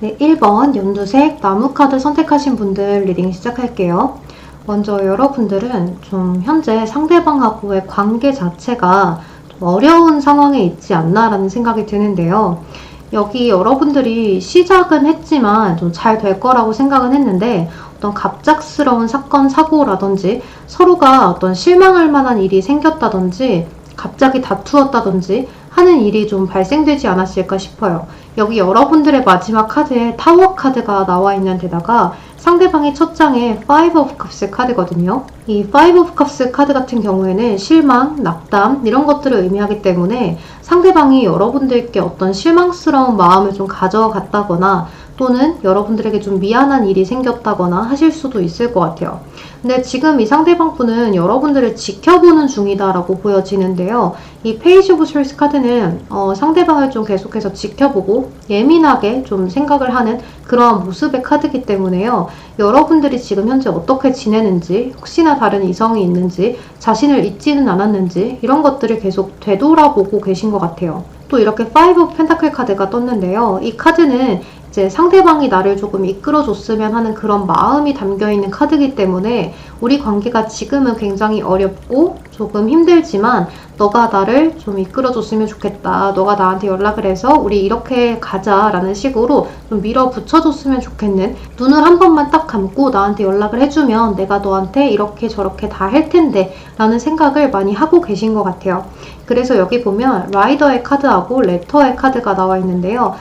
네, 1번 연두색 나무 카드 선택하신 분들 리딩 시작할게요. 먼저 여러분들은 좀 현재 상대방하고의 관계 자체가 좀 어려운 상황에 있지 않나라는 생각이 드는데요. 여기 여러분들이 시작은 했지만 좀 잘 될 거라고 생각은 했는데 어떤 갑작스러운 사건, 사고라든지 서로가 어떤 실망할 만한 일이 생겼다든지 갑자기 다투었다든지 하는 일이 좀 발생되지 않았을까 싶어요. 여기 여러분들의 마지막 카드에 타워 카드가 나와 있는 데다가 상대방의 첫 장에 Five of Cups 카드거든요. 이 Five of Cups 카드 같은 경우에는 실망, 낙담 이런 것들을 의미하기 때문에 상대방이 여러분들께 어떤 실망스러운 마음을 좀 가져갔다거나 또는 여러분들에게 좀 미안한 일이 생겼다거나 하실 수도 있을 것 같아요. 근데 지금 이 상대방분은 여러분들을 지켜보는 중이다라고 보여지는데요. 이 페이지 오브 셜스 카드는 상대방을 좀 계속해서 지켜보고 예민하게 좀 생각을 하는 그러한 모습의 카드이기 때문에요. 여러분들이 지금 현재 어떻게 지내는지, 혹시나 다른 이성이 있는지, 자신을 잊지는 않았는지 이런 것들을 계속 되돌아보고 계신 것 같아요. 또 이렇게 파이브 오브 펜타클 카드가 떴는데요. 이 카드는 이제 상대방이 나를 조금 이끌어줬으면 하는 그런 마음이 담겨있는 카드이기 때문에 우리 관계가 지금은 굉장히 어렵고 조금 힘들지만 너가 나를 좀 이끌어줬으면 좋겠다. 너가 나한테 연락을 해서 우리 이렇게 가자라는 식으로 좀 밀어붙여줬으면 좋겠는, 눈을 한 번만 딱 감고 나한테 연락을 해주면 내가 너한테 이렇게 저렇게 다 할 텐데 라는 생각을 많이 하고 계신 것 같아요. 그래서 여기 보면 라이더의 카드하고 레터의 카드가 나와 있는데요.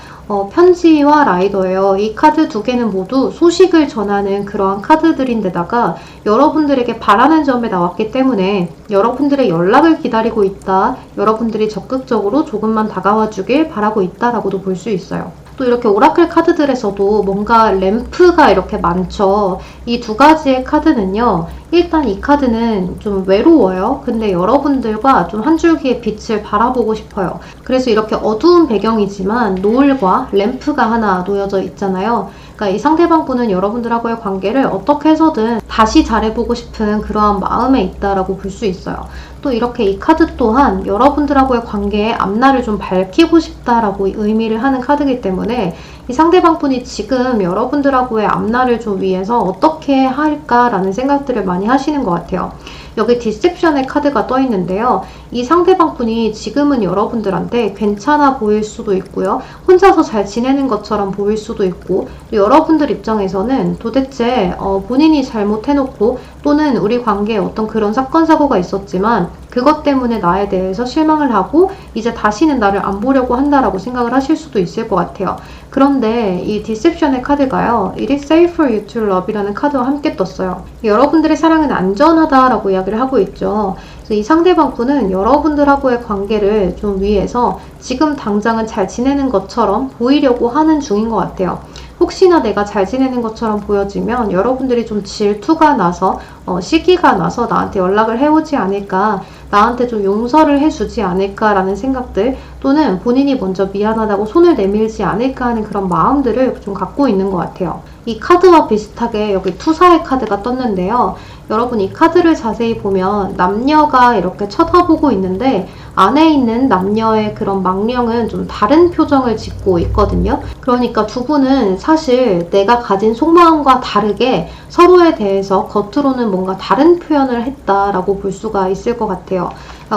편지와 라이더예요. 이 카드 두 개는 모두 소식을 전하는 그러한 카드들인데다가 여러분들에게 바라는 점에 나왔기 때문에 여러분들의 연락을 기다리고 있다. 여러분들이 적극적으로 조금만 다가와 주길 바라고 있다라고도 볼 수 있어요. 또 이렇게 오라클 카드들에서도 뭔가 램프가 이렇게 많죠. 이 두 가지의 카드는요. 일단 이 카드는 좀 외로워요. 근데 여러분들과 좀 한 줄기의 빛을 바라보고 싶어요. 그래서 이렇게 어두운 배경이지만 노을과 램프가 하나 놓여져 있잖아요. 그러니까 이 상대방분은 여러분들하고의 관계를 어떻게 해서든 다시 잘해보고 싶은 그러한 마음에 있다라고 볼 수 있어요. 또 이렇게 이 카드 또한 여러분들하고의 관계의 앞날을 좀 밝히고 싶다라고 의미를 하는 카드이기 때문에 이 상대방분이 지금 여러분들하고의 앞날을 좀 위해서 어떻게 할까라는 생각들을 많이 하시는 것 같아요. 여기 디셉션의 카드가 떠 있는데요. 이 상대방분이 지금은 여러분들한테 괜찮아 보일 수도 있고요. 혼자서 잘 지내는 것처럼 보일 수도 있고, 또 여러분들 입장에서는 도대체 본인이 잘못해놓고 또는 우리 관계에 어떤 그런 사건 사고가 있었지만 그것 때문에 나에 대해서 실망을 하고 이제 다시는 나를 안 보려고 한다라고 생각을 하실 수도 있을 것 같아요. 그런데 이 디셉션의 카드가요. It is safe for you to love 이라는 카드와 함께 떴어요. 여러분들의 사랑은 안전하다라고 이야기를 하고 있죠. 그래서 이 상대방분은 여러분들하고의 관계를 좀 위해서 지금 당장은 잘 지내는 것처럼 보이려고 하는 중인 것 같아요. 혹시나 내가 잘 지내는 것처럼 보여지면 여러분들이 좀 질투가 나서 시기가 나서 나한테 연락을 해오지 않을까, 나한테 좀 용서를 해주지 않을까라는 생각들, 또는 본인이 먼저 미안하다고 손을 내밀지 않을까 하는 그런 마음들을 좀 갖고 있는 것 같아요. 이 카드와 비슷하게 여기 투사의 카드가 떴는데요. 여러분 이 카드를 자세히 보면 남녀가 이렇게 쳐다보고 있는데 안에 있는 남녀의 그런 망령은 좀 다른 표정을 짓고 있거든요. 그러니까 두 분은 사실 내가 가진 속마음과 다르게 서로에 대해서 겉으로는 뭔가 다른 표현을 했다라고 볼 수가 있을 것 같아요.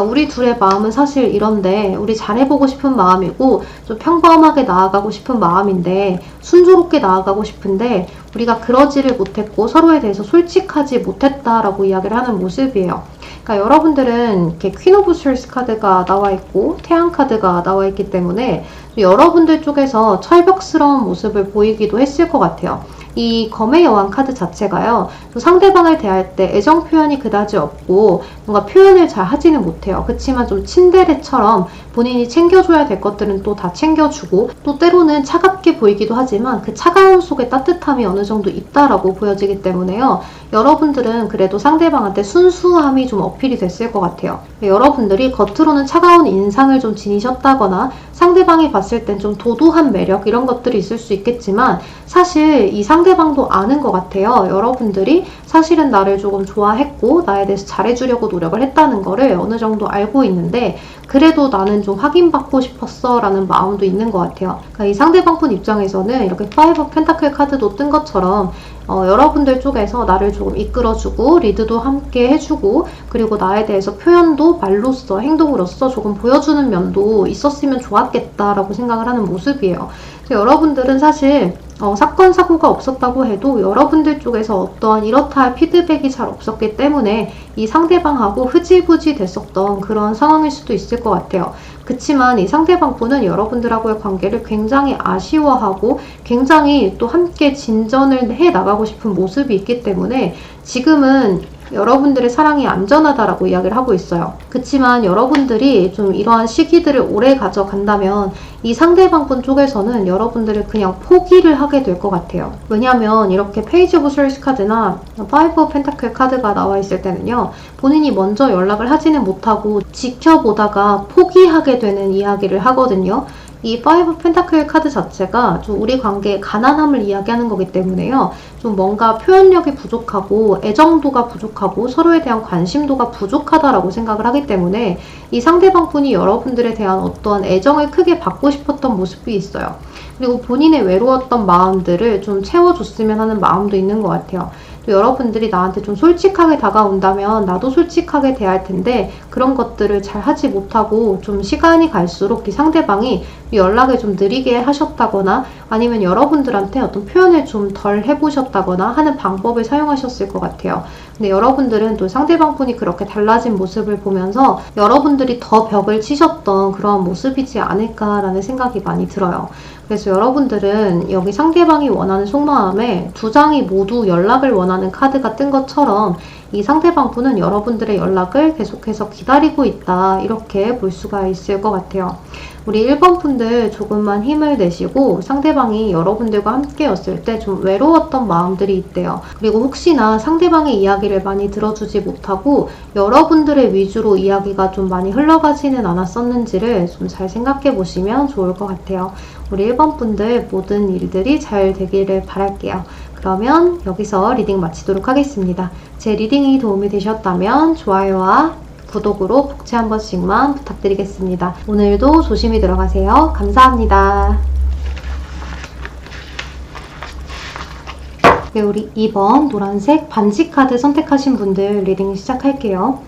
우리 둘의 마음은 사실 이런데 우리 잘해보고 싶은 마음이고 좀 평범하게 나아가고 싶은 마음인데 순조롭게 나아가고 싶은데 우리가 그러지를 못했고 서로에 대해서 솔직하지 못했다라고 이야기를 하는 모습이에요. 그러니까 여러분들은 이렇게 퀸 오브 셜스 카드가 나와 있고 태양 카드가 나와 있기 때문에 여러분들 쪽에서 철벽스러운 모습을 보이기도 했을 것 같아요. 이 검의 여왕 카드 자체가요. 또 상대방을 대할 때 애정 표현이 그다지 없고 뭔가 표현을 잘 하지는 못해요. 그렇지만 좀 츤데레처럼 본인이 챙겨줘야 될 것들은 또 다 챙겨주고 또 때로는 차갑게 보이기도 하지만 그 차가움 속에 따뜻함이 어느 정도 있다라고 보여지기 때문에요. 여러분들은 그래도 상대방한테 순수함이 좀 어필이 됐을 것 같아요. 여러분들이 겉으로는 차가운 인상을 좀 지니셨다거나 상대방이 봤을 땐 좀 도도한 매력 이런 것들이 있을 수 있겠지만 사실 이 상대 상대방도 아는 것 같아요. 여러분들이 사실은 나를 조금 좋아했고 나에 대해서 잘해주려고 노력을 했다는 거를 어느 정도 알고 있는데 그래도 나는 좀 확인받고 싶었어 라는 마음도 있는 것 같아요. 그러니까 이 상대방분 입장에서는 이렇게 5 펜타클 카드도 뜬 것처럼 여러분들 쪽에서 나를 조금 이끌어주고 리드도 함께 해주고 그리고 나에 대해서 표현도 말로써 행동으로써 조금 보여주는 면도 있었으면 좋았겠다라고 생각을 하는 모습이에요. 그래서 여러분들은 사실 사건 사고가 없었다고 해도 여러분들 쪽에서 어떠한 이렇다 할 피드백이 잘 없었기 때문에 이 상대방하고 흐지부지 됐었던 그런 상황일 수도 있을 것 같아요. 그치만 이 상대방분은 여러분들하고의 관계를 굉장히 아쉬워하고 굉장히 또 함께 진전을 해 나가고 싶은 모습이 있기 때문에 지금은 여러분들의 사랑이 안전하다라고 이야기를 하고 있어요. 그치만 여러분들이 좀 이러한 시기들을 오래 가져간다면 이 상대방분 쪽에서는 여러분들을 그냥 포기를 하게 될 것 같아요. 왜냐하면 이렇게 페이지 오브 스워드 카드나 5 오브 펜타클 카드가 나와 있을 때는요. 본인이 먼저 연락을 하지는 못하고 지켜보다가 포기하게 되는 이야기를 하거든요. 이 5 펜타클 카드 자체가 좀 우리 관계의 가난함을 이야기하는 거기 때문에요. 좀 뭔가 표현력이 부족하고 애정도가 부족하고 서로에 대한 관심도가 부족하다라고 생각을 하기 때문에 이 상대방분이 여러분들에 대한 어떠한 애정을 크게 받고 싶었던 모습이 있어요. 그리고 본인의 외로웠던 마음들을 좀 채워줬으면 하는 마음도 있는 것 같아요. 또 여러분들이 나한테 좀 솔직하게 다가온다면 나도 솔직하게 대할 텐데 그런 것들을 잘 하지 못하고 좀 시간이 갈수록 이 상대방이 연락을 좀 느리게 하셨다거나 아니면 여러분들한테 어떤 표현을 좀 덜 해보셨다거나 하는 방법을 사용하셨을 것 같아요. 근데 여러분들은 또 상대방분이 그렇게 달라진 모습을 보면서 여러분들이 더 벽을 치셨던 그런 모습이지 않을까라는 생각이 많이 들어요. 그래서 여러분들은 여기 상대방이 원하는 속마음에 두 장이 모두 연락을 원하는 카드가 뜬 것처럼 이 상대방분은 여러분들의 연락을 계속해서 기다리고 있다 이렇게 볼 수가 있을 것 같아요. 우리 1번 분들 조금만 힘을 내시고 상대방이 여러분들과 함께였을 때 좀 외로웠던 마음들이 있대요. 그리고 혹시나 상대방의 이야기를 많이 들어주지 못하고 여러분들의 위주로 이야기가 좀 많이 흘러가지는 않았었는지를 좀 잘 생각해 보시면 좋을 것 같아요. 우리 1번 분들 모든 일들이 잘 되기를 바랄게요. 그러면 여기서 리딩 마치도록 하겠습니다. 제 리딩이 도움이 되셨다면 좋아요와 구독으로 복채 한 번씩만 부탁드리겠습니다. 오늘도 조심히 들어가세요. 감사합니다. 네, 우리 2번 노란색 반지 카드 선택하신 분들 리딩 시작할게요.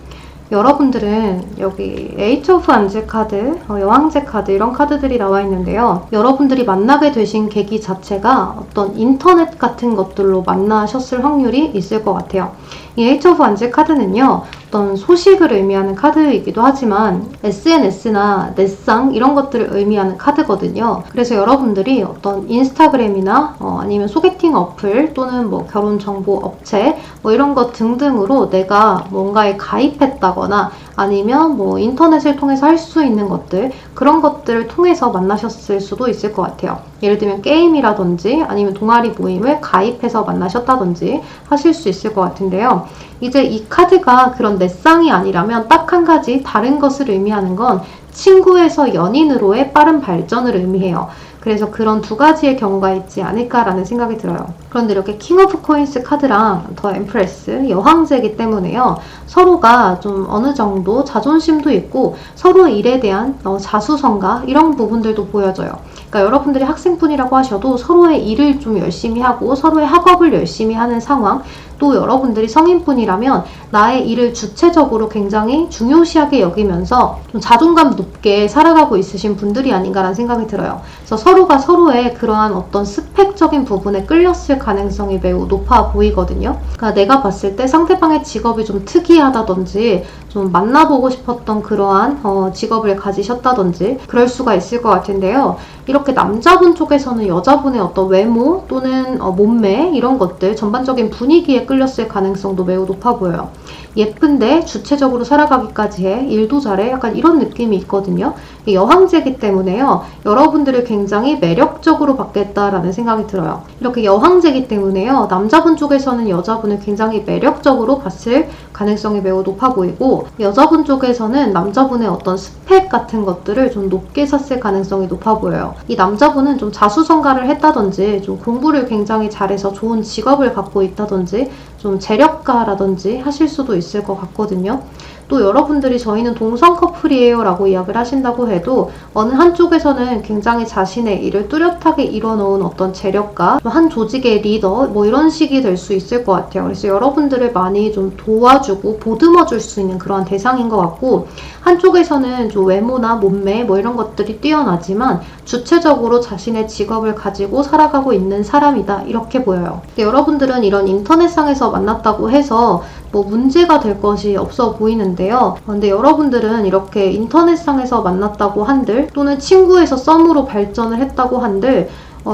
여러분들은 여기 에이트 오브 안즈 카드, 여왕제 카드 이런 카드들이 나와 있는데요. 여러분들이 만나게 되신 계기 자체가 어떤 인터넷 같은 것들로 만나셨을 확률이 있을 것 같아요. 이 에이트 오브 안즈 카드는요. 어떤 소식을 의미하는 카드이기도 하지만 SNS나 넷상 이런 것들을 의미하는 카드거든요. 그래서 여러분들이 어떤 인스타그램이나 아니면 소개팅 어플 또는 뭐 결혼 정보 업체 뭐 이런 것 등등으로 내가 뭔가에 가입했다거나 아니면 뭐 인터넷을 통해서 할 수 있는 것들 그런 것들을 통해서 만나셨을 수도 있을 것 같아요. 예를 들면 게임이라든지 아니면 동아리 모임을 가입해서 만나셨다든지 하실 수 있을 것 같은데요. 이제 이 카드가 그런 넷상이 아니라면 딱 한 가지 다른 것을 의미하는 건 친구에서 연인으로의 빠른 발전을 의미해요. 그래서 그런 두 가지의 경우가 있지 않을까라는 생각이 들어요. 그런데 이렇게 킹 오브 코인스 카드랑 더 엠프레스, 여왕제이기 때문에요. 서로가 좀 어느 정도 자존심도 있고 서로의 일에 대한 자수성가 이런 부분들도 보여져요. 그러니까 여러분들이 학생분이라고 하셔도 서로의 일을 좀 열심히 하고 서로의 학업을 열심히 하는 상황 또 여러분들이 성인분이라면 나의 일을 주체적으로 굉장히 중요시하게 여기면서 좀 자존감 높게 살아가고 있으신 분들이 아닌가라는 생각이 들어요. 그래서 서로가 서로의 그러한 어떤 스펙적인 부분에 끌렸을 가능성이 매우 높아 보이거든요. 그러니까 내가 봤을 때 상대방의 직업이 좀 특이하다든지 좀 만나보고 싶었던 그러한 직업을 가지셨다든지 그럴 수가 있을 것 같은데요. 이렇게 남자분 쪽에서는 여자분의 어떤 외모 또는 몸매 이런 것들 전반적인 분위기에 끌렸을 가능성도 매우 높아 보여요. 예쁜데 주체적으로 살아가기까지 해 일도 잘해 약간 이런 느낌이 있거든요. 여왕제이기 때문에요. 여러분들을 굉장히 매력적으로 받겠다라는 생각이 들어요. 이렇게 여왕제이기 때문에요. 남자분 쪽에서는 여자분을 굉장히 매력적으로 봤을 가능성이 매우 높아 보이고 여자분 쪽에서는 남자분의 어떤 스펙 같은 것들을 좀 높게 샀을 가능성이 높아 보여요. 이 남자분은 좀 자수성가를 했다든지 좀 공부를 굉장히 잘해서 좋은 직업을 갖고 있다든지 좀 재력가라든지 하실 수도 있을 것 같거든요. 또 여러분들이 저희는 동성 커플이에요 라고 이야기를 하신다고 해도 어느 한쪽에서는 굉장히 자신의 일을 뚜렷하게 이뤄놓은 어떤 재력가, 한 조직의 리더 뭐 이런 식이 될 수 있을 것 같아요. 그래서 여러분들을 많이 좀 도와주고 보듬어 줄 수 있는 그런 대상인 것 같고, 한쪽에서는 좀 외모나 몸매 뭐 이런 것들이 뛰어나지만 주체적으로 자신의 직업을 가지고 살아가고 있는 사람이다 이렇게 보여요. 근데 여러분들은 이런 인터넷상에서 만났다고 해서 뭐 문제가 될 것이 없어 보이는데요. 근데 여러분들은 이렇게 인터넷상에서 만났다고 한들 또는 친구에서 썸으로 발전을 했다고 한들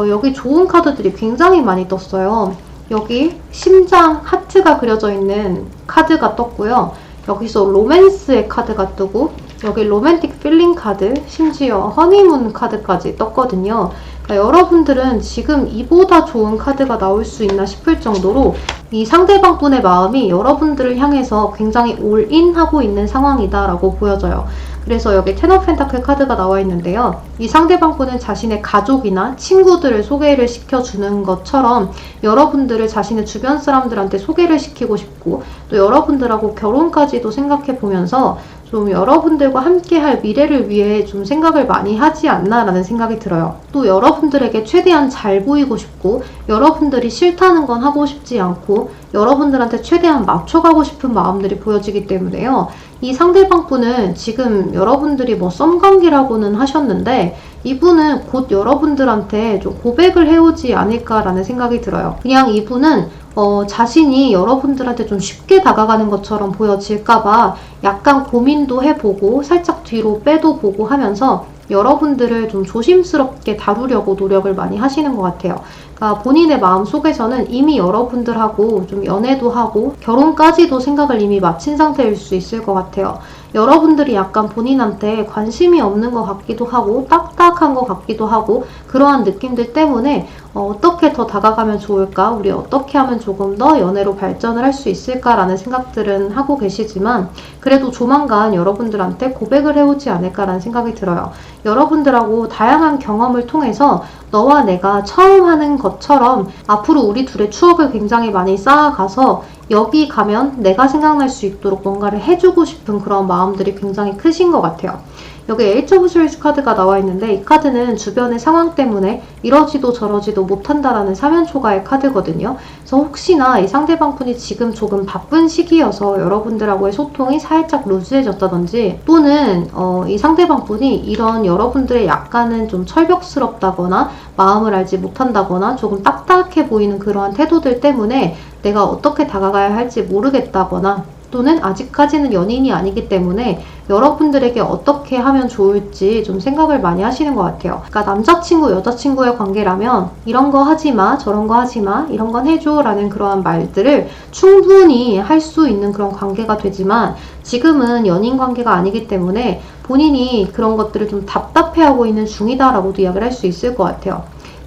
여기 좋은 카드들이 굉장히 많이 떴어요. 여기 심장 하트가 그려져 있는 카드가 떴고요. 여기서 로맨스의 카드가 뜨고 여기 로맨틱 필링 카드, 심지어 허니문 카드까지 떴거든요. 그러니까 여러분들은 지금 이보다 좋은 카드가 나올 수 있나 싶을 정도로 이 상대방분의 마음이 여러분들을 향해서 굉장히 올인하고 있는 상황이다라고 보여져요. 그래서 여기 텐 오브 펜타클 카드가 나와 있는데요. 이 상대방분은 자신의 가족이나 친구들을 소개를 시켜주는 것처럼 여러분들을 자신의 주변 사람들한테 소개를 시키고 싶고 또 여러분들하고 결혼까지도 생각해 보면서 좀 여러분들과 함께할 미래를 위해 좀 생각을 많이 하지 않나라는 생각이 들어요. 또 여러분들에게 최대한 잘 보이고 싶고 여러분들이 싫다는 건 하고 싶지 않고 여러분들한테 최대한 맞춰가고 싶은 마음들이 보여지기 때문에요. 이 상대방분은 지금 여러분들이 뭐 썸관계라고는 하셨는데 이분은 곧 여러분들한테 좀 고백을 해오지 않을까라는 생각이 들어요. 그냥 이분은 자신이 여러분들한테 좀 쉽게 다가가는 것처럼 보여질까봐 약간 고민도 해보고 살짝 뒤로 빼도 보고 하면서 여러분들을 좀 조심스럽게 다루려고 노력을 많이 하시는 것 같아요. 그러니까 본인의 마음 속에서는 이미 여러분들하고 좀 연애도 하고 결혼까지도 생각을 이미 마친 상태일 수 있을 것 같아요. 여러분들이 약간 본인한테 관심이 없는 것 같기도 하고 딱딱한 것 같기도 하고 그러한 느낌들 때문에 어떻게 더 다가가면 좋을까? 우리 어떻게 하면 조금 더 연애로 발전을 할 수 있을까라는 생각들은 하고 계시지만 그래도 조만간 여러분들한테 고백을 해오지 않을까라는 생각이 들어요. 여러분들하고 다양한 경험을 통해서 너와 내가 처음 하는 것처럼 앞으로 우리 둘의 추억을 굉장히 많이 쌓아가서 여기 가면 내가 생각날 수 있도록 뭔가를 해주고 싶은 그런 마음들이 굉장히 크신 것 같아요. 여기 에이치 오브 스웨이스 카드가 나와 있는데 이 카드는 주변의 상황 때문에 이러지도 저러지도 못한다라는 사면초가의 카드거든요. 그래서 혹시나 이 상대방분이 지금 조금 바쁜 시기여서 여러분들하고의 소통이 살짝 루즈해졌다든지 또는 이 상대방분이 이런 여러분들의 약간은 좀 철벽스럽다거나 마음을 알지 못한다거나 조금 딱딱해 보이는 그러한 태도들 때문에 내가 어떻게 다가가야 할지 모르겠다거나 또는 아직까지는 연인이 아니기 때문에 여러분들에게 어떻게 하면 좋을지 좀 생각을 많이 하시는 것 같아요. 그러니까 남자친구, 여자친구의 관계라면 이런 거 하지 마, 저런 거 하지 마, 이런 건 해줘 라는 그러한 말들을 충분히 할 수 있는 그런 관계가 되지만 지금은 연인 관계가 아니기 때문에 본인이 그런 것들을 좀 답답해하고 있는 중이다라고도 이야기를 할 수 있을 것 같아요.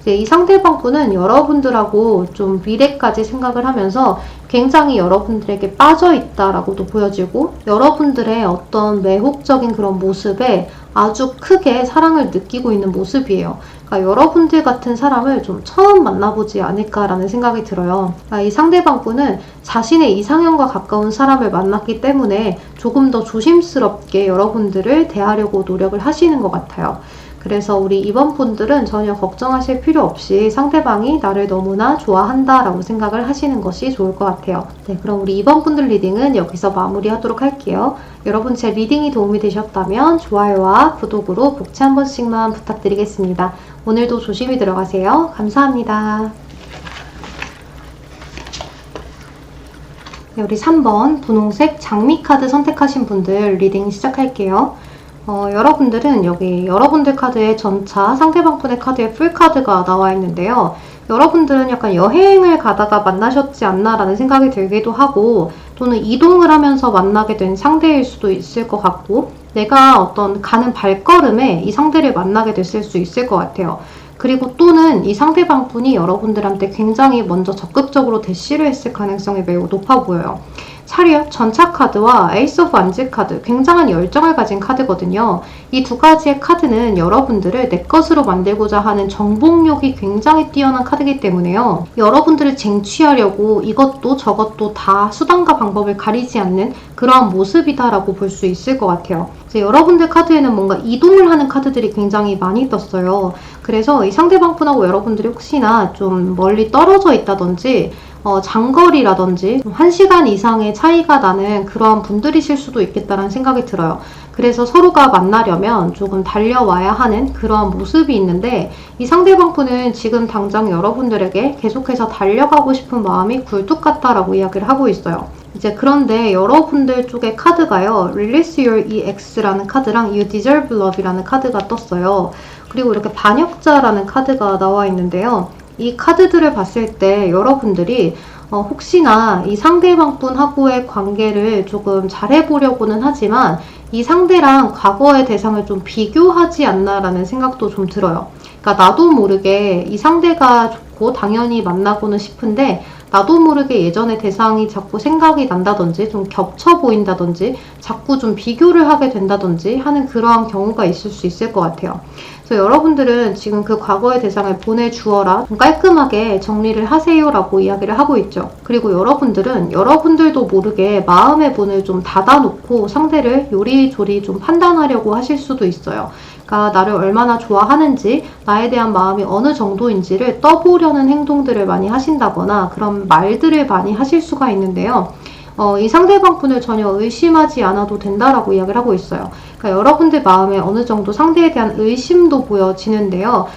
이 상대방분은 여러분들하고 좀 미래까지 생각을 하면서 굉장히 여러분들에게 빠져있다라고도 보여지고 여러분들의 어떤 매혹적인 그런 모습에 아주 크게 사랑을 느끼고 있는 모습이에요. 그러니까 여러분들 같은 사람을 좀 처음 만나보지 않을까라는 생각이 들어요. 그러니까 이 상대방분은 자신의 이상형과 가까운 사람을 만났기 때문에 조금 더 조심스럽게 여러분들을 대하려고 노력을 하시는 것 같아요. 그래서 우리 이번 분들은 전혀 걱정하실 필요 없이 상대방이 나를 너무나 좋아한다 라고 생각을 하시는 것이 좋을 것 같아요. 네, 그럼 우리 이번 분들 리딩은 여기서 마무리하도록 할게요. 여러분 제 리딩이 도움이 되셨다면 좋아요와 구독으로 복채 한 번씩만 부탁드리겠습니다. 오늘도 조심히 들어가세요. 감사합니다. 네, 우리 3번 분홍색 장미 카드 선택하신 분들 리딩 시작할게요. 여러분들은 여기 여러분들 카드에 전차, 상대방분의 카드에 풀카드가 나와 있는데요. 여러분들은 약간 여행을 가다가 만나셨지 않나라는 생각이 들기도 하고 또는 이동을 하면서 만나게 된 상대일 수도 있을 것 같고 내가 어떤 가는 발걸음에 이 상대를 만나게 됐을 수 있을 것 같아요. 그리고 또는 이 상대방분이 여러분들한테 굉장히 먼저 적극적으로 대시를 했을 가능성이 매우 높아 보여요. 차렷, 전차 카드와 에이스 오브 안지 카드, 굉장한 열정을 가진 카드거든요. 이 두 가지의 카드는 여러분들을 내 것으로 만들고자 하는 정복력이 굉장히 뛰어난 카드이기 때문에요. 여러분들을 쟁취하려고 이것도 저것도 다 수단과 방법을 가리지 않는 그러한 모습이다라고 볼 수 있을 것 같아요. 이제 여러분들 카드에는 뭔가 이동을 하는 카드들이 굉장히 많이 떴어요. 그래서 이 상대방 분하고 여러분들이 혹시나 좀 멀리 떨어져 있다든지 장거리라든지 1시간 이상의 차이가 나는 그러한 분들이실 수도 있겠다는 생각이 들어요. 그래서 서로가 만나려면 조금 달려와야 하는 그러한 모습이 있는데 이 상대방 분은 지금 당장 여러분들에게 계속해서 달려가고 싶은 마음이 굴뚝 같다라고 이야기를 하고 있어요. 이제 그런데 여러분들 쪽의 카드가요. Release Your EX라는 카드랑 You Deserve Love이라는 카드가 떴어요. 그리고 이렇게 반역자라는 카드가 나와 있는데요. 이 카드들을 봤을 때 여러분들이 혹시나 이 상대방 분하고의 관계를 조금 잘해보려고는 하지만 이 상대랑 과거의 대상을 좀 비교하지 않나라는 생각도 좀 들어요. 그러니까 나도 모르게 이 상대가 좋고 당연히 만나고는 싶은데 나도 모르게 예전의 대상이 자꾸 생각이 난다든지 좀 겹쳐 보인다든지 자꾸 좀 비교를 하게 된다든지 하는 그러한 경우가 있을 수 있을 것 같아요. 그래서 여러분들은 지금 그 과거의 대상을 보내주어라, 좀 깔끔하게 정리를 하세요라고 이야기를 하고 있죠. 그리고 여러분들은 여러분들도 모르게 마음의 문을 좀 닫아놓고 상대를 요리조리 좀 판단하려고 하실 수도 있어요. 그러니까 나를 얼마나 좋아하는지, 나에 대한 마음이 어느 정도인지를 떠보려는 행동들을 많이 하신다거나 그런 말들을 많이 하실 수가 있는데요. 이 상대방 분을 전혀 의심하지 않아도 된다라고 이야기를 하고 있어요. 그러니까 여러분들 마음에 어느 정도 상대에 대한 의심도 보여지는데요.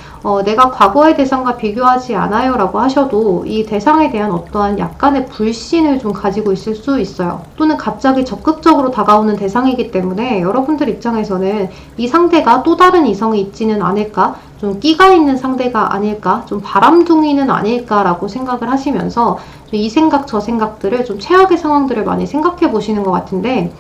내가 과거의 대상과 비교하지 않아요 라고 하셔도 이 대상에 대한 어떠한 약간의 불신을 좀 가지고 있을 수 있어요. 또는 갑자기 적극적으로 다가오는 대상이기 때문에 여러분들 입장에서는 이 상대가 또 다른 이성이 있지는 않을까? 좀 끼가 있는 상대가 아닐까? 좀 바람둥이는 아닐까라고 생각을 하시면서 이 생각 저 생각들을 좀 최악의 상황들을 많이 생각해 보시는 것 같은데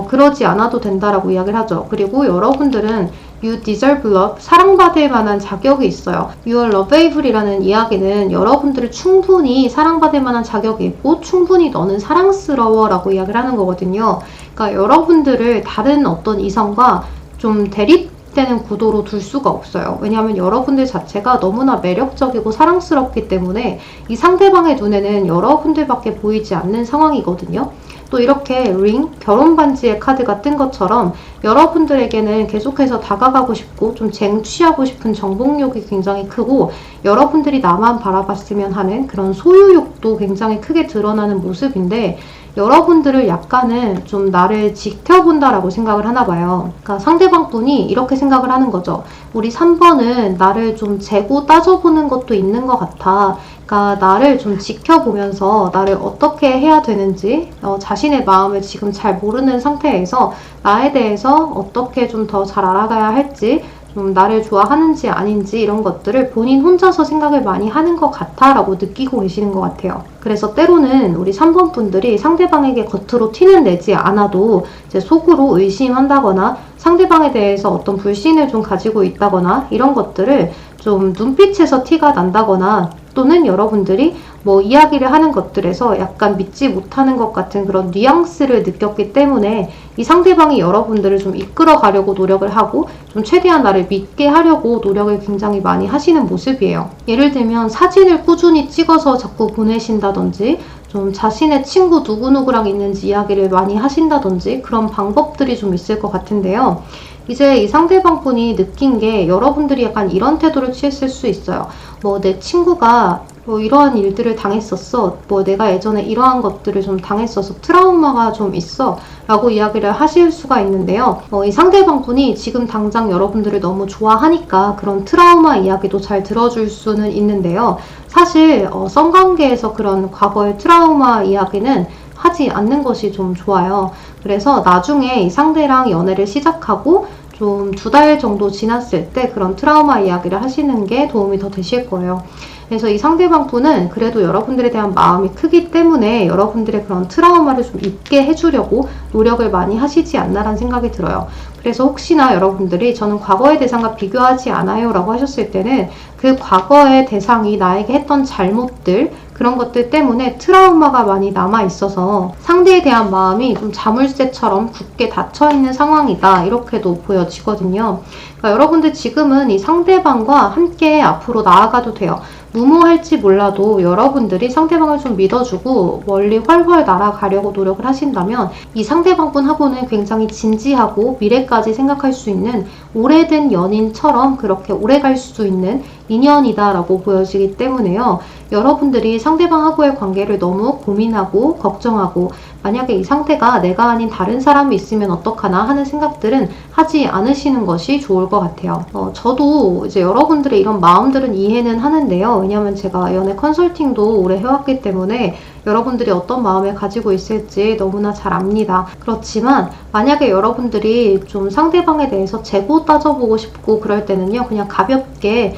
그러지 않아도 된다라고 이야기를 하죠. 그리고 여러분들은 You deserve love, 사랑받을 만한 자격이 있어요. You are loveable이라는 이야기는 여러분들을 충분히 사랑받을 만한 자격이 있고 충분히 너는 사랑스러워 라고 이야기를 하는 거거든요. 그러니까 여러분들을 다른 어떤 이성과 좀 대립되는 구도로 둘 수가 없어요. 왜냐하면 여러분들 자체가 너무나 매력적이고 사랑스럽기 때문에 이 상대방의 눈에는 여러분들밖에 보이지 않는 상황이거든요. 또 이렇게 링, 결혼 반지의 카드가 뜬 것처럼 여러분들에게는 계속해서 다가가고 싶고 좀 쟁취하고 싶은 정복력이 굉장히 크고 여러분들이 나만 바라봤으면 하는 그런 소유욕도 굉장히 크게 드러나는 모습인데 여러분들을 약간은 좀 나를 지켜본다라고 생각을 하나 봐요. 그러니까 상대방 분이 이렇게 생각을 하는 거죠. 우리 3번은 나를 좀 재고 따져보는 것도 있는 것 같아. 그러니까 나를 좀 지켜보면서 나를 어떻게 해야 되는지 자신의 마음을 지금 잘 모르는 상태에서 나에 대해서 어떻게 좀 더 잘 알아가야 할지 좀 나를 좋아하는지 아닌지 이런 것들을 본인 혼자서 생각을 많이 하는 것 같아 라고 느끼고 계시는 것 같아요. 그래서 때로는 우리 3번 분들이 상대방에게 겉으로 티는 내지 않아도 이제 속으로 의심한다거나 상대방에 대해서 어떤 불신을 좀 가지고 있다거나 이런 것들을 좀 눈빛에서 티가 난다거나 또는 여러분들이 뭐 이야기를 하는 것들에서 약간 믿지 못하는 것 같은 그런 뉘앙스를 느꼈기 때문에 이 상대방이 여러분들을 좀 이끌어 가려고 노력을 하고 좀 최대한 나를 믿게 하려고 노력을 굉장히 많이 하시는 모습이에요. 예를 들면 사진을 꾸준히 찍어서 자꾸 보내신다든지 좀 자신의 친구 누구누구랑 있는지 이야기를 많이 하신다든지 그런 방법들이 좀 있을 것 같은데요. 이제 이 상대방 분이 느낀 게 여러분들이 약간 이런 태도를 취했을 수 있어요. 뭐 내 친구가 뭐 이러한 일들을 당했었어. 뭐 내가 예전에 이러한 것들을 좀 당했어서 트라우마가 좀 있어. 라고 이야기를 하실 수가 있는데요. 이 상대방 분이 지금 당장 여러분들을 너무 좋아하니까 그런 트라우마 이야기도 잘 들어줄 수는 있는데요. 사실 썸관계에서 그런 과거의 트라우마 이야기는 하지 않는 것이 좀 좋아요. 그래서 나중에 이 상대랑 연애를 시작하고 좀 2달 정도 지났을 때 그런 트라우마 이야기를 하시는 게 도움이 더 되실 거예요. 그래서 이 상대방 분은 그래도 여러분들에 대한 마음이 크기 때문에 여러분들의 그런 트라우마를 좀 잊게 해주려고 노력을 많이 하시지 않나라는 생각이 들어요. 그래서 혹시나 여러분들이 저는 과거의 대상과 비교하지 않아요 라고 하셨을 때는 그 과거의 대상이 나에게 했던 잘못들, 그런 것들 때문에 트라우마가 많이 남아 있어서 상대에 대한 마음이 좀 자물쇠처럼 굳게 닫혀있는 상황이다, 이렇게도 보여지거든요. 그러니까 여러분들 지금은 이 상대방과 함께 앞으로 나아가도 돼요. 무모할지 몰라도 여러분들이 상대방을 좀 믿어주고 멀리 훨훨 날아가려고 노력을 하신다면 이 상대방분하고는 굉장히 진지하고 미래까지 생각할 수 있는 오래된 연인처럼 그렇게 오래 갈 수 있는 인연이다 라고 보여지기 때문에요. 여러분들이 상대방하고의 관계를 너무 고민하고 걱정하고 만약에 이 상태가 내가 아닌 다른 사람이 있으면 어떡하나 하는 생각들은 하지 않으시는 것이 좋을 것 같아요. 저도 이제 여러분들의 이런 마음들은 이해는 하는데요. 왜냐면 제가 연애 컨설팅도 오래 해왔기 때문에 여러분들이 어떤 마음을 가지고 있을지 너무나 잘 압니다. 그렇지만 만약에 여러분들이 좀 상대방에 대해서 재고 따져보고 싶고 그럴 때는요, 그냥 가볍게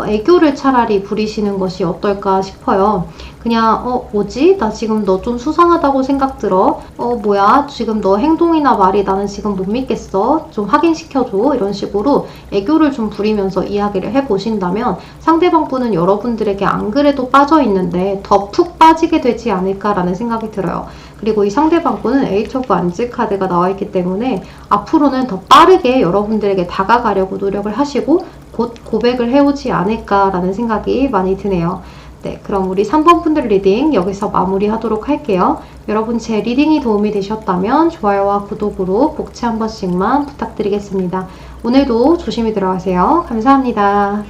애교를 차라리 부리시는 것이 어떨까 싶어요. 그냥 뭐지? 나 지금 너 좀 수상하다고 생각 들어. 뭐야? 지금 너 행동이나 말이 나는 지금 못 믿겠어. 좀 확인시켜줘. 이런 식으로 애교를 좀 부리면서 이야기를 해보신다면 상대방 분은 여러분들에게 안 그래도 빠져있는데 더 푹 빠지게 되지 않을까라는 생각이 들어요. 그리고 이 상대방 분은 에이트 오브 안즈 카드가 나와있기 때문에 앞으로는 더 빠르게 여러분들에게 다가가려고 노력을 하시고 곧 고백을 해오지 않을까라는 생각이 많이 드네요. 네, 그럼 우리 3번 분들 리딩 여기서 마무리하도록 할게요. 여러분 제 리딩이 도움이 되셨다면 좋아요와 구독으로 복채 한 번씩만 부탁드리겠습니다. 오늘도 조심히 들어가세요. 감사합니다.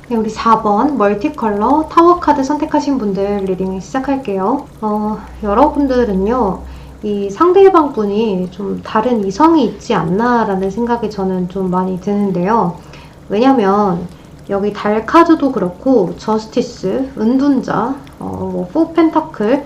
네, 우리 4번 멀티컬러 타워 카드 선택하신 분들 리딩을 시작할게요. 여러분들은요, 이 상대방 분이 좀 다른 이성이 있지 않나 라는 생각이 저는 좀 많이 드는데요. 왜냐면 여기 달 카드도 그렇고 저스티스, 은둔자, 포 펜타클,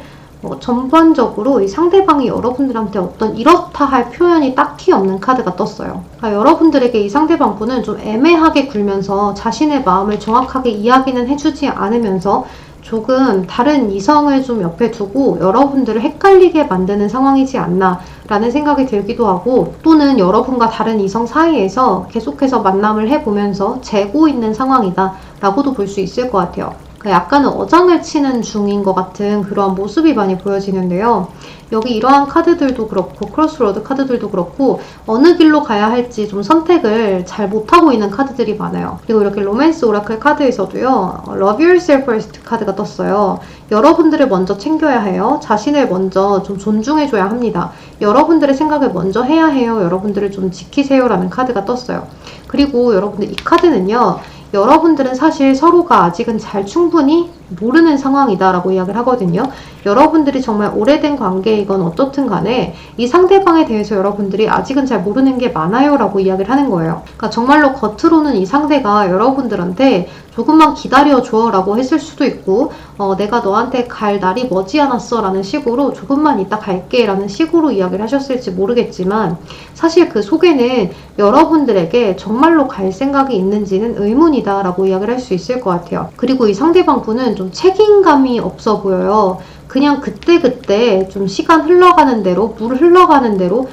전반적으로 이 상대방이 여러분들한테 어떤 이렇다 할 표현이 딱히 없는 카드가 떴어요. 그러니까 여러분들에게 이 상대방 분은 좀 애매하게 굴면서 자신의 마음을 정확하게 이야기는 해주지 않으면서 조금 다른 이성을 좀 옆에 두고 여러분들을 헷갈리게 만드는 상황이지 않나 라는 생각이 들기도 하고, 또는 여러분과 다른 이성 사이에서 계속해서 만남을 해보면서 재고 있는 상황이다 라고도 볼 수 있을 것 같아요. 약간은 어장을 치는 중인 것 같은 그러한 모습이 많이 보여지는데요. 여기 이러한 카드들도 그렇고 크로스로드 카드들도 그렇고 어느 길로 가야 할지 좀 선택을 잘 못하고 있는 카드들이 많아요. 그리고 이렇게 로맨스 오라클 카드에서도요, Love Yourself First 카드가 떴어요. 여러분들을 먼저 챙겨야 해요. 자신을 먼저 좀 존중해줘야 합니다. 여러분들의 생각을 먼저 해야 해요. 여러분들을 좀 지키세요 라는 카드가 떴어요. 그리고 여러분들 이 카드는요, 여러분들은 사실 서로가 아직은 잘 충분히 모르는 상황이다 라고 이야기를 하거든요. 여러분들이 정말 오래된 관계이건 어떻든 간에 이 상대방에 대해서 여러분들이 아직은 잘 모르는 게 많아요 라고 이야기를 하는 거예요. 그러니까 정말로 겉으로는 이 상대가 여러분들한테 조금만 기다려줘 라고 했을 수도 있고, 내가 너한테 갈 날이 머지않았어 라는 식으로 조금만 이따 갈게 라는 식으로 이야기를 하셨을지 모르겠지만, 사실 그 속에는 여러분들에게 정말로 갈 생각이 있는지는 의문이다 라고 이야기를 할 수 있을 것 같아요. 그리고 이 상대방 분은 좀 책임감이 없어 보여요. 그냥 그때그때 좀 시간 흘러가는 대로, 물 흘러가는 대로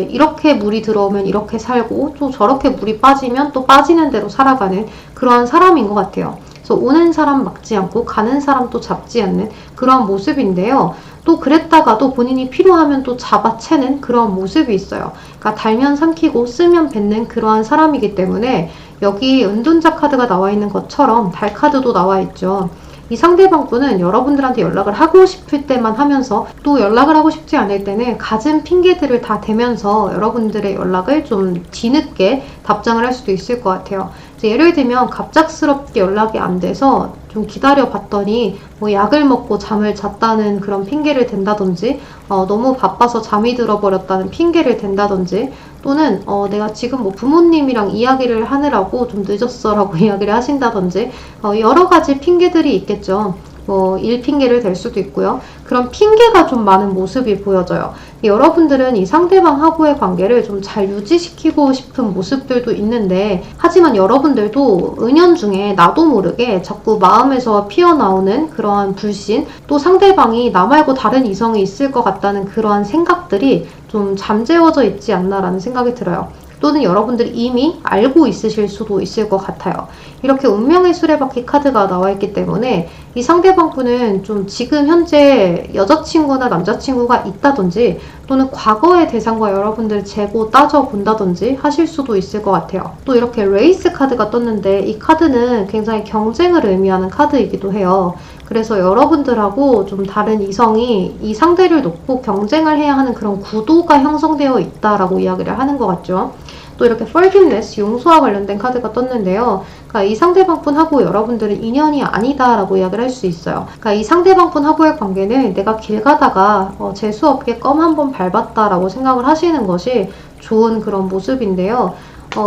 이렇게 물이 들어오면 이렇게 살고 또 저렇게 물이 빠지면 또 빠지는 대로 살아가는 그러한 사람인 것 같아요. 그래서 오는 사람 막지 않고 가는 사람 또 잡지 않는 그런 모습인데요. 또 그랬다가도 본인이 필요하면 또 잡아채는 그런 모습이 있어요. 그러니까 달면 삼키고 쓰면 뱉는 그러한 사람이기 때문에 여기 은둔자 카드가 나와 있는 것처럼 달 카드도 나와 있죠. 이 상대방 분은 여러분들한테 연락을 하고 싶을 때만 하면서 또 연락을 하고 싶지 않을 때는 갖은 핑계들을 다 대면서 여러분들의 연락을 좀 뒤늦게 답장을 할 수도 있을 것 같아요. 예를 들면 갑작스럽게 연락이 안 돼서 좀 기다려 봤더니 약을 먹고 잠을 잤다는 그런 핑계를 댄다든지, 너무 바빠서 잠이 들어버렸다는 핑계를 댄다든지, 또는 내가 지금 부모님이랑 이야기를 하느라고 좀 늦었어 라고 이야기를 하신다든지, 여러 가지 핑계들이 있겠죠. 뭐 일핑계를 댈 수도 있고요. 그런 핑계가 좀 많은 모습이 보여져요. 여러분들은 이 상대방하고의 관계를 좀 잘 유지시키고 싶은 모습들도 있는데, 하지만 여러분들도 은연중에 나도 모르게 자꾸 마음에서 피어나오는 그러한 불신, 또 상대방이 나 말고 다른 이성이 있을 것 같다는 그러한 생각들이 좀 잠재워져 있지 않나라는 생각이 들어요. 또는 여러분들이 이미 알고 있으실 수도 있을 것 같아요. 이렇게 운명의 수레바퀴 카드가 나와 있기 때문에 이 상대방분은 좀 지금 현재 여자친구나 남자친구가 있다든지, 또는 과거의 대상과 여러분들 재고 따져본다든지 하실 수도 있을 것 같아요. 또 이렇게 레이스 카드가 떴는데, 이 카드는 굉장히 경쟁을 의미하는 카드이기도 해요. 그래서 여러분들하고 좀 다른 이성이 이 상대를 놓고 경쟁을 해야 하는 그런 구도가 형성되어 있다라고 이야기를 하는 것 같죠. 또 이렇게 forgiveness, 용서와 관련된 카드가 떴는데요. 그러니까 이 상대방분하고 여러분들은 인연이 아니다라고 이야기를 할 수 있어요. 그러니까 이 상대방분하고의 관계는 내가 길 가다가 재수없게 껌 한 번 밟았다라고 생각을 하시는 것이 좋은 그런 모습인데요.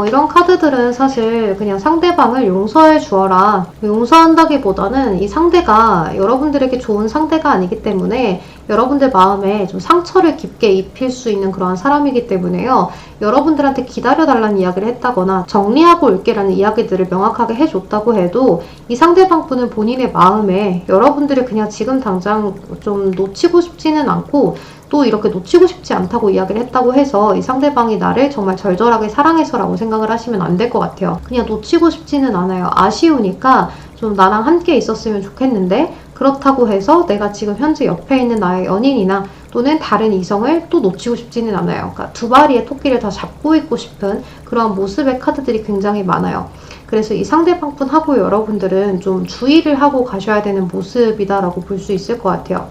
이런 카드들은 사실 그냥 상대방을 용서해 주어라. 용서한다기보다는 이 상대가 여러분들에게 좋은 상대가 아니기 때문에 여러분들 마음에 좀 상처를 깊게 입힐 수 있는 그런 사람이기 때문에요. 여러분들한테 기다려달라는 이야기를 했다거나 정리하고 올게라는 이야기들을 명확하게 해줬다고 해도 이 상대방분은 본인의 마음에 여러분들을 그냥 지금 당장 좀 놓치고 싶지는 않고, 또 이렇게 놓치고 싶지 않다고 이야기를 했다고 해서 이 상대방이 나를 정말 절절하게 사랑해서라고 생각을 하시면 안 될 것 같아요. 그냥 놓치고 싶지는 않아요. 아쉬우니까 좀 나랑 함께 있었으면 좋겠는데, 그렇다고 해서 내가 지금 현재 옆에 있는 나의 연인이나 또는 다른 이성을 또 놓치고 싶지는 않아요. 그러니까 두 마리의 토끼를 다 잡고 있고 싶은 그런 모습의 카드들이 굉장히 많아요. 그래서 이 상대방분하고 여러분들은 좀 주의를 하고 가셔야 되는 모습이다라고 볼 수 있을 것 같아요.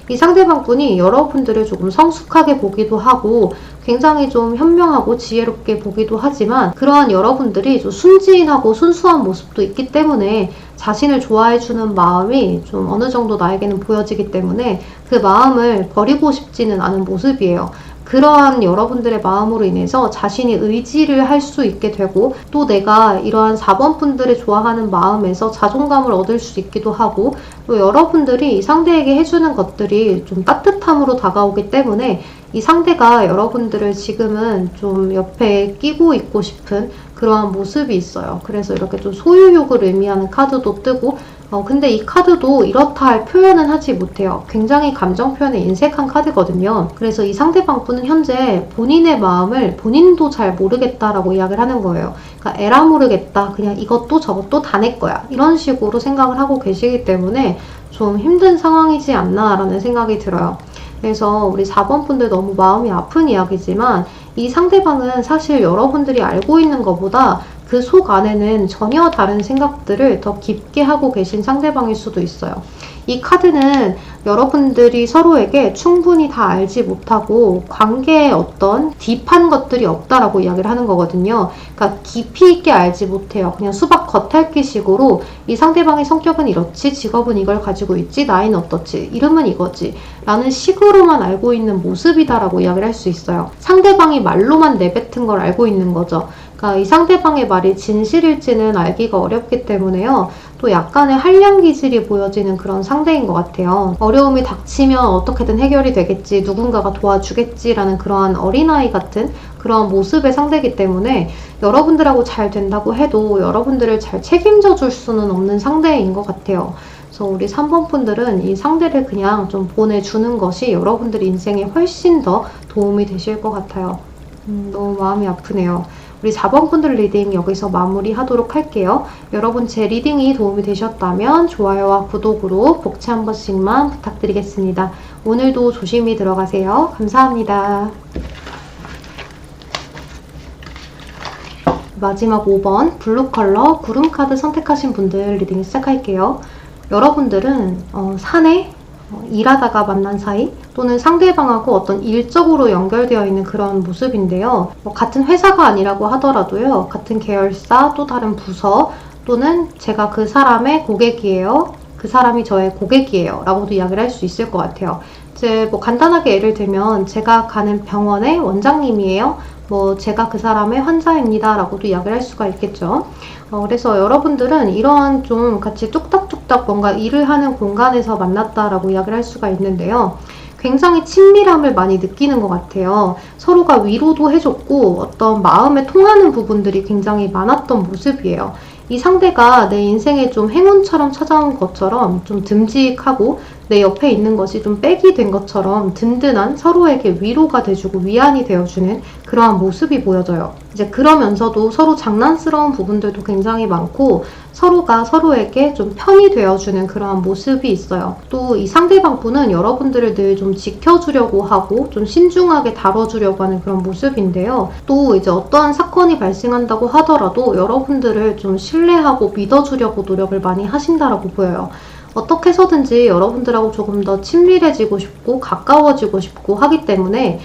이 상대방분이 여러분들을 조금 성숙하게 보기도 하고 굉장히 좀 현명하고 지혜롭게 보기도 하지만, 그러한 여러분들이 좀 순진하고 순수한 모습도 있기 때문에 자신을 좋아해주는 마음이 좀 어느 정도 나에게는 보여지기 때문에 그 마음을 버리고 싶지는 않은 모습이에요. 그러한 여러분들의 마음으로 인해서 자신이 의지를 할 수 있게 되고, 또 내가 이러한 4번 분들을 좋아하는 마음에서 자존감을 얻을 수 있기도 하고, 또 여러분들이 이 상대에게 해주는 것들이 좀 따뜻함으로 다가오기 때문에 이 상대가 여러분들을 지금은 좀 옆에 끼고 있고 싶은 그러한 모습이 있어요. 그래서 이렇게 좀 소유욕을 의미하는 카드도 뜨고, 근데 이 카드도 이렇다 할 표현은 하지 못해요. 굉장히 감정 표현에 인색한 카드거든요. 그래서 이 상대방 분은 현재 본인의 마음을 본인도 잘 모르겠다라고 이야기를 하는 거예요. 그러니까 에라 모르겠다. 그냥 이것도 저것도 다 내 거야. 이런 식으로 생각을 하고 계시기 때문에 좀 힘든 상황이지 않나라는 생각이 들어요. 그래서 우리 4번 분들 너무 마음이 아픈 이야기지만, 이 상대방은 사실 여러분들이 알고 있는 것보다 그 속 안에는 전혀 다른 생각들을 더 깊게 하고 계신 상대방일 수도 있어요. 이 카드는 여러분들이 서로에게 충분히 다 알지 못하고 관계에 어떤 딥한 것들이 없다라고 이야기를 하는 거거든요. 그러니까 깊이 있게 알지 못해요. 그냥 수박 겉핥기식으로 이 상대방의 성격은 이렇지, 직업은 이걸 가지고 있지, 나이는 어떻지, 이름은 이거지 라는 식으로만 알고 있는 모습이다라고 이야기를 할 수 있어요. 상대방이 말로만 내뱉은 걸 알고 있는 거죠. 그러니까 이 상대방의 말이 진실일지는 알기가 어렵기 때문에요. 또 약간의 한량 기질이 보여지는 그런 상대인 것 같아요. 어려움이 닥치면 어떻게든 해결이 되겠지, 누군가가 도와주겠지라는 그러한 어린아이 같은 그런 모습의 상대이기 때문에 여러분들하고 잘 된다고 해도 여러분들을 잘 책임져 줄 수는 없는 상대인 것 같아요. 그래서 우리 3번 분들은 이 상대를 그냥 좀 보내주는 것이 여러분들 인생에 훨씬 더 도움이 되실 것 같아요. 너무 마음이 아프네요. 우리 4번 분들 리딩 여기서 마무리하도록 할게요. 여러분 제 리딩이 도움이 되셨다면 좋아요와 구독으로 복채 한 번씩만 부탁드리겠습니다. 오늘도 조심히 들어가세요. 감사합니다. 마지막 5번 블루 컬러 구름 카드 선택하신 분들 리딩 시작할게요. 여러분들은 산에 일하다가 만난 사이, 또는 상대방하고 어떤 일적으로 연결되어 있는 그런 모습인데요. 같은 회사가 아니라고 하더라도요, 같은 계열사, 또 다른 부서, 또는 제가 그 사람의 고객이에요, 그 사람이 저의 고객이에요 라고도 이야기를 할 수 있을 것 같아요. 이제 간단하게 예를 들면 제가 가는 병원의 원장님이에요, 뭐 제가 그 사람의 환자입니다 라고도 이야기를 할 수가 있겠죠. 그래서 여러분들은 이러한 좀 같이 뚝딱뚝딱 뭔가 일을 하는 공간에서 만났다라고 이야기를 할 수가 있는데요. 굉장히 친밀함을 많이 느끼는 것 같아요. 서로가 위로도 해줬고 어떤 마음에 통하는 부분들이 굉장히 많았던 모습이에요. 이 상대가 내 인생에 좀 행운처럼 찾아온 것처럼 좀 듬직하고 내 옆에 있는 것이 좀 백이 된 것처럼 든든한 서로에게 위로가 돼주고 위안이 되어주는 그러한 모습이 보여져요. 이제 그러면서도 서로 장난스러운 부분들도 굉장히 많고 서로가 서로에게 좀 편이 되어주는 그러한 모습이 있어요. 또 이 상대방 분은 여러분들을 늘 좀 지켜주려고 하고 좀 신중하게 다뤄주려고 하는 그런 모습인데요. 또 이제 어떠한 사건이 발생한다고 하더라도 여러분들을 좀 신뢰하고 믿어주려고 노력을 많이 하신다라고 보여요. 어떻게 해서든지 여러분들하고 조금 더 친밀해지고 싶고 가까워지고 싶고 하기 때문에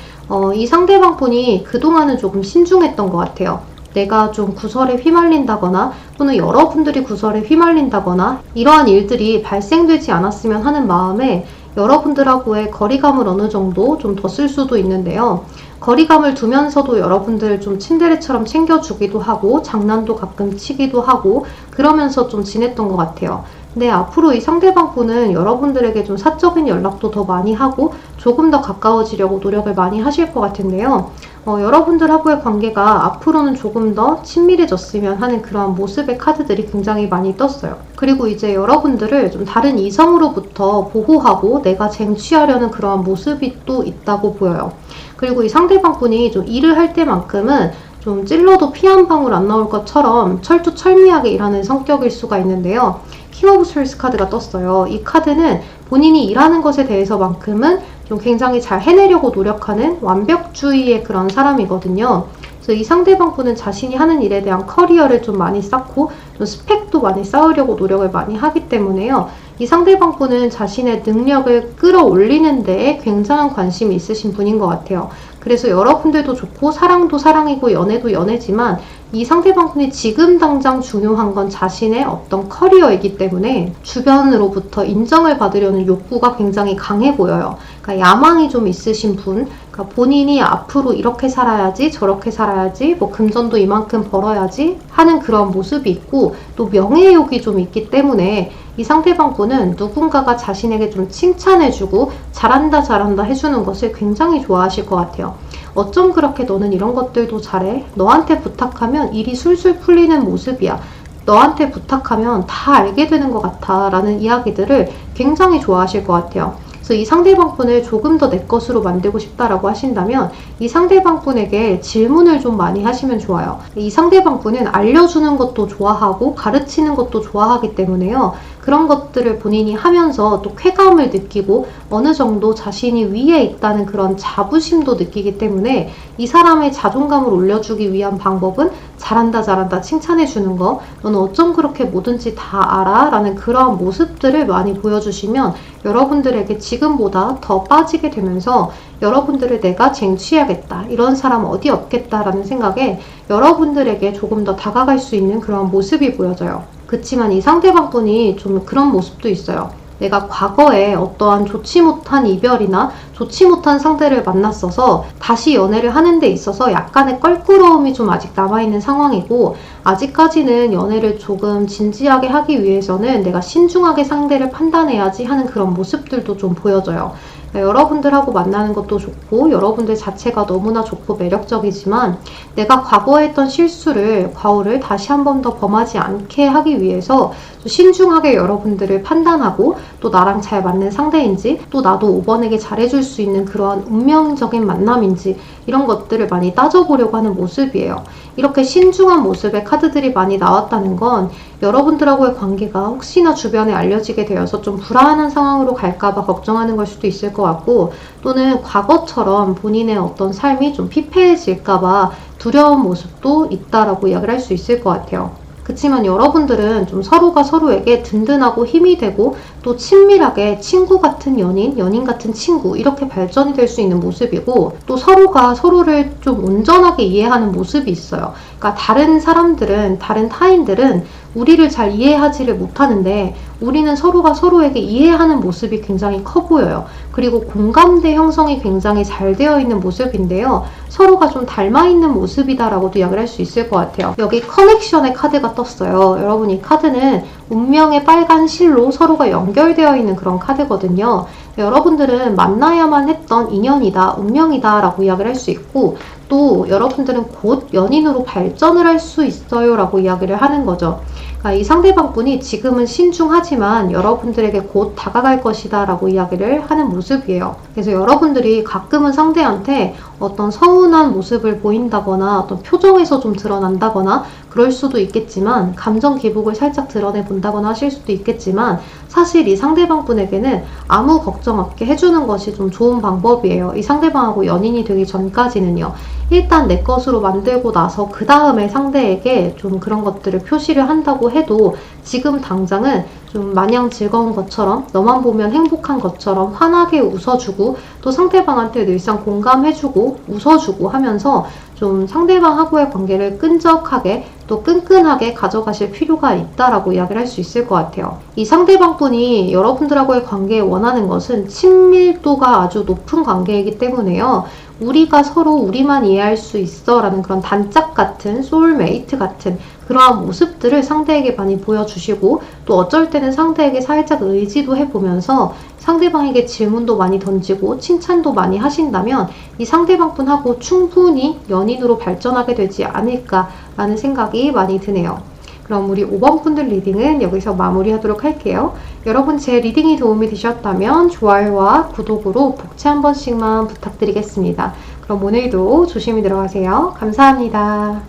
이 상대방 분이 그동안은 조금 신중했던 것 같아요. 내가 좀 구설에 휘말린다거나 또는 여러분들이 구설에 휘말린다거나 이러한 일들이 발생되지 않았으면 하는 마음에 여러분들하고의 거리감을 어느 정도 좀 뒀을 수도 있는데요. 거리감을 두면서도 여러분들을 좀 친데레처럼 챙겨주기도 하고 장난도 가끔 치기도 하고 그러면서 좀 지냈던 것 같아요. 근데 앞으로 이 상대방 분은 여러분들에게 좀 사적인 연락도 더 많이 하고 조금 더 가까워지려고 노력을 많이 하실 것 같은데요. 여러분들하고의 관계가 앞으로는 조금 더 친밀해졌으면 하는 그런 모습의 카드들이 굉장히 많이 떴어요. 그리고 이제 여러분들을 좀 다른 이성으로부터 보호하고 내가 쟁취하려는 그런 모습이 또 있다고 보여요. 그리고 이 상대방 분이 좀 일을 할 때만큼은 좀 찔러도 피 한 방울 안 나올 것처럼 철두철미하게 일하는 성격일 수가 있는데요. 킹 오브 스월드 카드가 떴어요. 이 카드는 본인이 일하는 것에 대해서만큼은 좀 굉장히 잘 해내려고 노력하는 완벽주의의 그런 사람이거든요. 그래서 이 상대방 분은 자신이 하는 일에 대한 커리어를 좀 많이 쌓고 좀 스펙도 많이 쌓으려고 노력을 많이 하기 때문에요. 이 상대방 분은 자신의 능력을 끌어올리는 데에 굉장한 관심이 있으신 분인 것 같아요. 그래서 여러분들도 좋고 사랑도 사랑이고 연애도 연애지만 이 상대방 분이 지금 당장 중요한 건 자신의 어떤 커리어이기 때문에 주변으로부터 인정을 받으려는 욕구가 굉장히 강해 보여요. 그러니까 야망이 좀 있으신 분, 그러니까 본인이 앞으로 이렇게 살아야지 저렇게 살아야지 뭐 금전도 이만큼 벌어야지 하는 그런 모습이 있고 또 명예욕이 좀 있기 때문에 이 상대방 분은 누군가가 자신에게 좀 칭찬해주고 잘한다 잘한다 해주는 것을 굉장히 좋아하실 것 같아요. 어쩜 그렇게 너는 이런 것들도 잘해? 너한테 부탁하면 일이 술술 풀리는 모습이야. 너한테 부탁하면 다 알게 되는 것 같아 라는 이야기들을 굉장히 좋아하실 것 같아요. 그래서 이 상대방 분을 조금 더 내 것으로 만들고 싶다라고 하신다면 이 상대방 분에게 질문을 좀 많이 하시면 좋아요. 이 상대방 분은 알려주는 것도 좋아하고 가르치는 것도 좋아하기 때문에요. 그런 것들을 본인이 하면서 또 쾌감을 느끼고 어느 정도 자신이 위에 있다는 그런 자부심도 느끼기 때문에 이 사람의 자존감을 올려주기 위한 방법은 잘한다 잘한다 칭찬해주는 거, 너는 어쩜 그렇게 뭐든지 다 알아? 라는 그런 모습들을 많이 보여주시면 여러분들에게 지금보다 더 빠지게 되면서 여러분들을 내가 쟁취해야겠다, 이런 사람 어디 없겠다라는 생각에 여러분들에게 조금 더 다가갈 수 있는 그런 모습이 보여져요. 그치만 이 상대방 분이 좀 그런 모습도 있어요. 내가 과거에 어떠한 좋지 못한 이별이나 좋지 못한 상대를 만났어서 다시 연애를 하는 데 있어서 약간의 껄끄러움이 좀 아직 남아있는 상황이고, 아직까지는 연애를 조금 진지하게 하기 위해서는 내가 신중하게 상대를 판단해야지 하는 그런 모습들도 좀 보여져요. 여러분들하고 만나는 것도 좋고 여러분들 자체가 너무나 좋고 매력적이지만 내가 과거에 했던 실수를, 과오를 다시 한 번 더 범하지 않게 하기 위해서 신중하게 여러분들을 판단하고 또 나랑 잘 맞는 상대인지 또 나도 5번에게 잘해줄 수 있는 그런 운명적인 만남인지 이런 것들을 많이 따져보려고 하는 모습이에요. 이렇게 신중한 모습의 카드들이 많이 나왔다는 건 여러분들하고의 관계가 혹시나 주변에 알려지게 되어서 좀 불안한 상황으로 갈까봐 걱정하는 걸 수도 있을 것 같고, 또는 과거처럼 본인의 어떤 삶이 좀 피폐해질까봐 두려운 모습도 있다라고 이야기를 할 수 있을 것 같아요. 그치만 여러분들은 좀 서로가 서로에게 든든하고 힘이 되고 또 친밀하게 친구 같은 연인, 연인 같은 친구, 이렇게 발전이 될 수 있는 모습이고, 또 서로가 서로를 좀 온전하게 이해하는 모습이 있어요. 그러니까 다른 사람들은, 다른 타인들은 우리를 잘 이해하지를 못하는데 우리는 서로가 서로에게 이해하는 모습이 굉장히 커 보여요. 그리고 공감대 형성이 굉장히 잘 되어 있는 모습인데요. 서로가 좀 닮아 있는 모습이다라고도 이야기를 할 수 있을 것 같아요. 여기 커넥션의 카드가 떴어요. 여러분, 이 카드는 운명의 빨간 실로 서로가 연결되어 있는 그런 카드거든요. 여러분들은 만나야만 했던 인연이다, 운명이다 라고 이야기를 할 수 있고, 또 여러분들은 곧 연인으로 발전을 할 수 있어요 라고 이야기를 하는 거죠. 그러니까 이 상대방분이 지금은 신중하지만 여러분들에게 곧 다가갈 것이다 라고 이야기를 하는 모습이에요. 그래서 여러분들이 가끔은 상대한테 어떤 서운한 모습을 보인다거나 어떤 표정에서 좀 드러난다거나 그럴 수도 있겠지만, 감정 기복을 살짝 드러내 본다거나 하실 수도 있겠지만, 사실 이 상대방분에게는 아무 걱정 없게 해주는 것이 좀 좋은 방법이에요. 이 상대방하고 연인이 되기 전까지는요. 일단 내 것으로 만들고 나서 그 다음에 상대에게 좀 그런 것들을 표시를 한다고 해도, 지금 당장은 좀 마냥 즐거운 것처럼, 너만 보면 행복한 것처럼 환하게 웃어주고, 또 상대방한테 늘상 공감해주고 웃어주고 하면서 좀 상대방하고의 관계를 끈적하게 또 끈끈하게 가져가실 필요가 있다라고 이야기를 할 수 있을 것 같아요. 이 상대방분이 여러분들하고의 관계에 원하는 것은 친밀도가 아주 높은 관계이기 때문에요. 우리가 서로 우리만 이해할 수 있어 라는 그런 단짝 같은, 소울메이트 같은 그러한 모습들을 상대에게 많이 보여주시고, 또 어쩔 때는 상대에게 살짝 의지도 해보면서 상대방에게 질문도 많이 던지고 칭찬도 많이 하신다면 이 상대방분하고 충분히 연인으로 발전하게 되지 않을까라는 생각이 많이 드네요. 그럼 우리 5번 분들 리딩은 여기서 마무리하도록 할게요. 여러분, 제 리딩이 도움이 되셨다면 좋아요와 구독으로 복채 한 번씩만 부탁드리겠습니다. 그럼 오늘도 조심히 들어가세요. 감사합니다.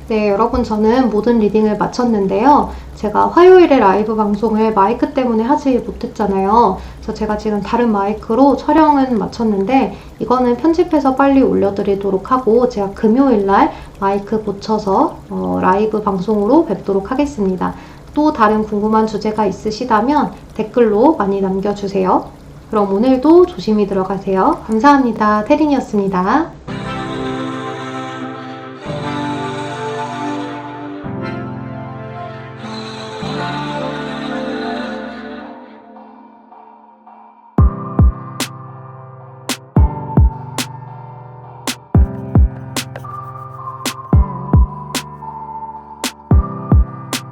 네, 여러분, 저는 모든 리딩을 마쳤는데요. 제가 화요일에 라이브 방송을 마이크 때문에 하지 못했잖아요. 그래서 제가 지금 다른 마이크로 촬영은 마쳤는데, 이거는 편집해서 빨리 올려드리도록 하고, 제가 금요일날 마이크 고쳐서 라이브 방송으로 뵙도록 하겠습니다. 또 다른 궁금한 주제가 있으시다면 댓글로 많이 남겨주세요. 그럼 오늘도 조심히 들어가세요. 감사합니다. 태린이었습니다.